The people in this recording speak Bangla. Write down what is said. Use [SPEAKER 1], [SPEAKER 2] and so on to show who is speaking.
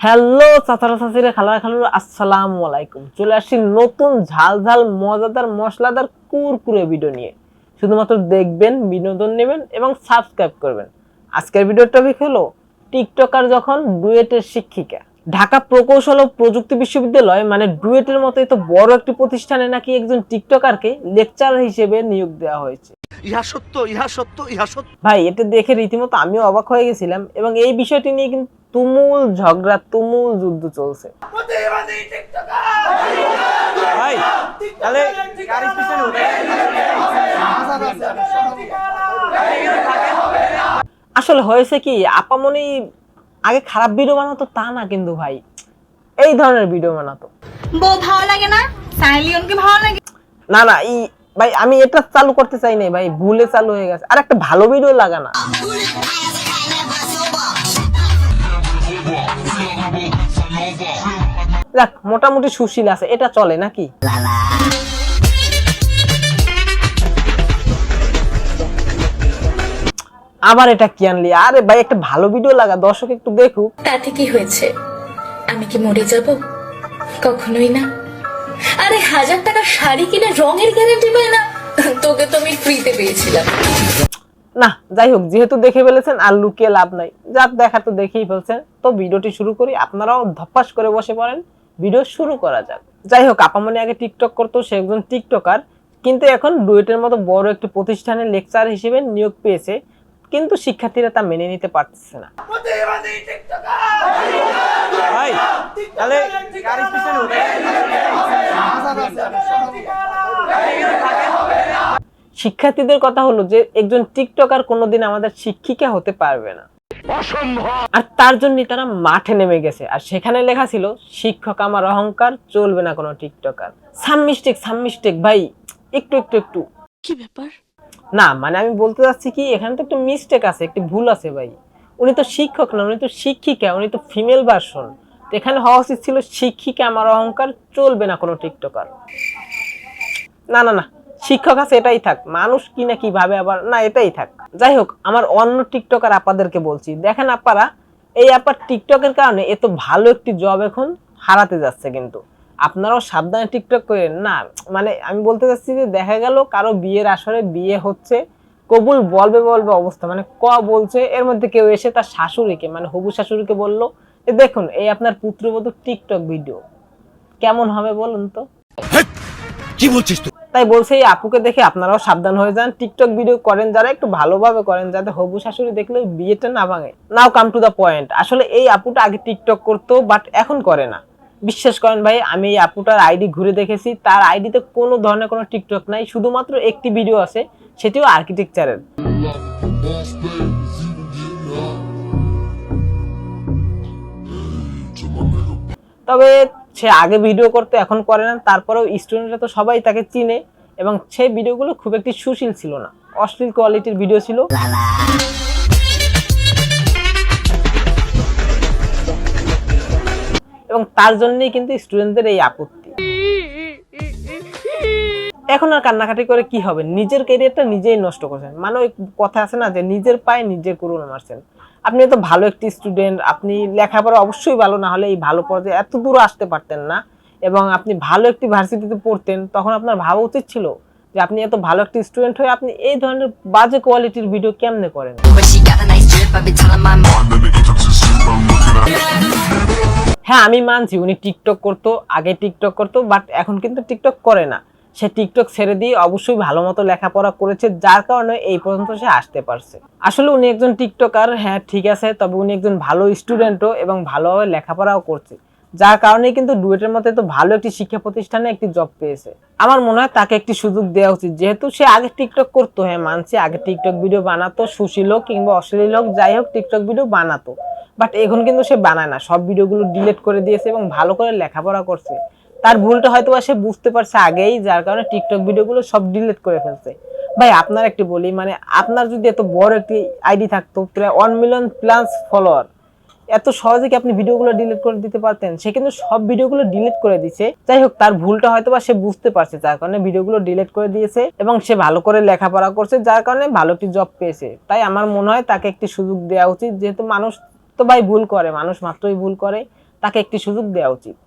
[SPEAKER 1] হ্যালো চাচারা চাচিরা খালারা খালুরা আসসালামু আলাইকুম। চলে আসছি নতুন ঝাল ঝাল মজাদার মশলাদার কুরকুরে ভিডিও নিয়ে। শুধুমাত্র দেখবেন, বিনোদন নেবেন এবং সাবস্ক্রাইব করবেন। আজকের ভিডিওর টপিক হলো টিকটকার যখন ডুয়েটের শিক্ষিকা। ঢাকা প্রকৌশল ও প্রযুক্তি বিশ্ববিদ্যালয় মানে ডুয়েটের মতো এত বড় একটি প্রতিষ্ঠানে নাকি একজন টিকটকারকে লেকচারার হিসেবে নিয়োগ দেওয়া হয়েছে।
[SPEAKER 2] ইহা সত্য, ইহা সত্য, ইহা সত্য।
[SPEAKER 1] ভাই এটা দেখে রীতিমতো আমিও অবাক হয়ে গেছিলাম এবং এই বিষয়টি নিয়ে কিন্তু তুমুল ঝগড়া, তুমুল যুদ্ধ চলছে। ভাই তাহলে গাড়ির পিছনে উঠে আসলে হয়েছে কি, আপামনি আগে খারাপ ভিডিও বানাতো তা না, কিন্তু ভাই এই ধরনের ভিডিও বানাতো।
[SPEAKER 3] বউ ভালো লাগে না, সাইলিয়নকে ভালো লাগে
[SPEAKER 1] না না, এই ভাই আমি এটা চালু করতে চাই নাই ভাই, ভুলে চালু হয়ে গেছে। আর একটা ভালো ভিডিও লাগা না। দেখ মোটামুটি সুশীল আছে, এটা চলে নাকি? আবার এটা কি আনলি? আরে ভাই একটা ভালো ভিডিও লাগা, দর্শক একটু দেখুক।
[SPEAKER 4] তাতে কি হয়েছে? আমি কি মরে যাব? কখনোই না। আরে 1000 টাকার শাড়ি কিনে রঙের গ্যারান্টি পাই না, তোকে তো আমি ফ্রিতে পেয়েছিলাম।
[SPEAKER 1] না যাই হোক, যেহেতু দেখে ফেলেছেন আর লুকিয়ে লাভ নাই, যার দেখা তো দেখেই ফেলছেন। তো ভিডিওটি শুরু করি, আপনারাও ধপাস করে বসে পড়েন, ভিডিও শুরু করা যাক। যাই হোক, আপামনি আগে টিকটক করতো, সে একজন টিকটকার, কিন্তু এখন ডুয়েটের মতো বড় একটি প্রতিষ্ঠানে লেকচার হিসেবে নিয়োগ পেয়েছে, কিন্তু শিক্ষার্থীরা তা মেনে নিতে পারতেছে না। ভাই তাহলে গাড়ির পিছনে উঠে শিক্ষার্থীদের কথা হলো যে একজন টিকটকার কোনোদিন আমাদের শিক্ষিকা হতে পারবে না, আর তার জন্য তারা মাঠে নেমে গেছে। আর সেখানে লেখা ছিল, শিক্ষক আমার অহংকার, চলবে না কোনো টিকটকার। সাম মিস্টেক ভাই, একটু একটু একটু
[SPEAKER 4] কি ব্যাপার?
[SPEAKER 1] না মানে আমি বলতে চাচ্ছি কি, এখানে তো একটু মিস্টেক আছে, একটু ভুল আছে ভাই। উনি তো শিক্ষক না, উনি তো শিক্ষিকা, উনি তো ফিমেল ভার্সন। এখানে হওয়া উচিত ছিল, শিক্ষিকা আমার অহংকার, চলবে না কোনো টিকটকার। না না না, শিক্ষক আছে এটাই থাক, মানুষ কি না কি ভাবে আবার, না এটাই থাক। যাই হোক, আমার অন্য টিকটকার আপাদেরকে বলছি, দেখেন আপারা, এই আপার টিকটকের কারণে এত ভালো একটি জব এখন হারাতে যাচ্ছে। কিন্তু আপনারাও সাবধানে টিকটক করেন না। মানে আমি বলতে চাচ্ছি যে দেখা গেল কারো বিয়ের আসরে বিয়ে হচ্ছে, কবুল বলবে বলবে অবস্থা, মানে ক বলছে, এর মধ্যে কেউ এসে তার শাশুড়িকে মানে হবু শাশুড়িকে বললো, দেখুন এই আপনার পুত্রবধূ টিকটক ভিডিও, কেমন হবে বলুন তো?
[SPEAKER 2] কি বলছিস তুই?
[SPEAKER 1] তাই বলছে এই আপুকে দেখে আপনারাও সাবধান হয়ে যান। টিকটক ভিডিও করেন যারা, একটু ভালোভাবে করেন, যাতে হবু শাশুড়ি দেখলে বিয়েটা না ভাঙে। নাও কাম টু দা পয়েন্ট। আসলে এই আপুটা আগে টিকটক করতো, বাট এখন করে না। বিশ্বাস করেন ভাই, আমি এই আপুটার আইডি ঘুরে দেখেছি, তার আইডিতে কোনো ধরনের কোনো টিকটক নাই, শুধুমাত্র একটি ভিডিও আছে, সেটিও আর্কিটেকচারের। তবে সে আগে ভিডিও করতে, এখন করে না। তারপরেও স্টুডেন্টরা তো সবাই তাকে চিনে, এবং সেই ভিডিওগুলো খুব একটি সুশীল ছিল না, অশ্লীল কোয়ালিটির ভিডিও ছিল। এবং তার জন্যই কিন্তু স্টুডেন্টদের এই আপত্তি। এখন আর কান্নাকাটি করে কি হবে, নিজের ক্যারিয়ারটা নিজেই নষ্ট করছেন। মানে ওই কথা আছে না যে নিজের পায়ে নিজে কুড়ুল মারছেন। আপনি তো ভালো একটি স্টুডেন্ট, আপনি লেখাপড়া অবশ্যই ভালো, না হলে এই ভালো পর্যায়ে এত দূর আসতে পারতেন না। এবং আপনি ভালো একটি ভার্সিটিতে পড়তেন, তখন আপনার ভাবা উচিত ছিল যে আপনি এত ভালো একটি স্টুডেন্ট হয়ে আপনি এই ধরনের বাজে কোয়ালিটির ভিডিও কেমনে করেন। হ্যাঁ আমি মানছি উনি টিকটক করতো, আগে টিকটক করতো, বাট এখন কিন্তু টিকটক করে না। সে টিকটক ছেড়ে দিয়ে অবশ্যই ভালো মতো লেখাপড়া করেছে, যার কারণে এই পর্যন্ত সে আসতে পারছে। আসলে উনি একজন টিকটকার, হ্যাঁ ঠিক আছে, তবে উনি একজন ভালো স্টুডেন্টও এবং ভালোভাবে লেখাপড়াও করছে, যার কারণে কিন্তু ডুয়েটের মতো তো ভালো একটি শিক্ষা প্রতিষ্ঠানে একটি জব পেয়েছে। আমার মনে হয় তাকে একটি সুযোগ দেওয়া উচিত, যেহেতু সে আগে টিকটক করতো। হ্যাঁ মানছি, আগে টিকটক ভিডিও বানাতো, সুশীল হোক কিংবা অশ্লীল হোক, যাই হোক টিকটক ভিডিও বানাতো, বাট এখন কিন্তু সে বানায় না, সব ভিডিওগুলো ডিলিট করে দিয়েছে এবং ভালো করে লেখাপড়া করছে। তার ভুলটা হয়তো সে বুঝতে পারছে আগেই, যার কারণে টিকটক ভিডিওগুলো সব ডিলিট করে ফেলছে। ভাই আপনার একটি বলি, মানে আপনার যদি এত বড় একটি আইডি থাকতো, প্রায় 1 মিলিয়ন প্লাস ফলোয়ার, এত সহজে কি আপনি ভিডিওগুলো ডিলিট করে দিতে পারতেন? সে কিন্তু সব ভিডিওগুলো ডিলিট করে দিয়েছে। যাই হোক, তার ভুলটা হয়তো বা সে বুঝতে পারছে, যার কারণে ভিডিওগুলো ডিলিট করে দিয়েছে এবং সে ভালো করে লেখাপড়া করছে, যার কারণে ভালো একটি জব পেয়েছে। তাই আমার মনে হয় তাকে একটি সুযোগ দেওয়া উচিত, যেহেতু মানুষ তো ভাই ভুল করে, মানুষ মাত্রই ভুল করে, তাকে একটি সুযোগ দেওয়া উচিত।